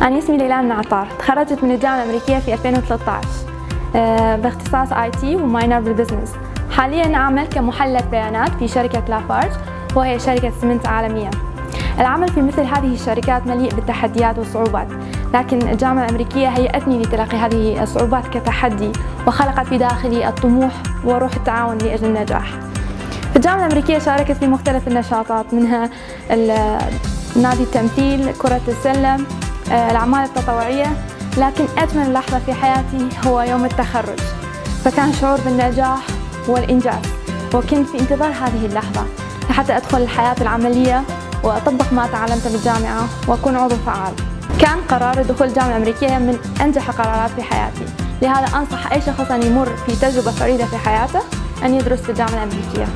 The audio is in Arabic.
أنا اسمي ليلان نعطار، تخرجت من الجامعة الأمريكية في 2013 باختصاص IT وماينر بالبزنس. حالياً أعمل كمحللة بيانات في شركة لافارج، وهي شركة سمنت عالمية. العمل في مثل هذه الشركات مليء بالتحديات والصعوبات، لكن الجامعة الأمريكية هيأتني لتلقي هذه الصعوبات كتحدي، وخلقت في داخلي الطموح وروح التعاون لأجل النجاح. في الجامعة الأمريكية شاركت في مختلف النشاطات، منها نادي التمثيل، كرة السلم، الأعمال التطوعية، لكن أجمل لحظة في حياتي هو يوم التخرج، فكان شعور بالنجاح والإنجاز، وكنت في انتظار هذه اللحظة حتى أدخل الحياة العملية وأطبق ما تعلمته بالجامعة وأكون عضو فعال. كان قرار دخول الجامعة الأمريكية من أنجح القرارات في حياتي، لهذا أنصح أي شخص أن يمر في تجربة فريدة في حياته أن يدرس في الجامعة الأمريكية.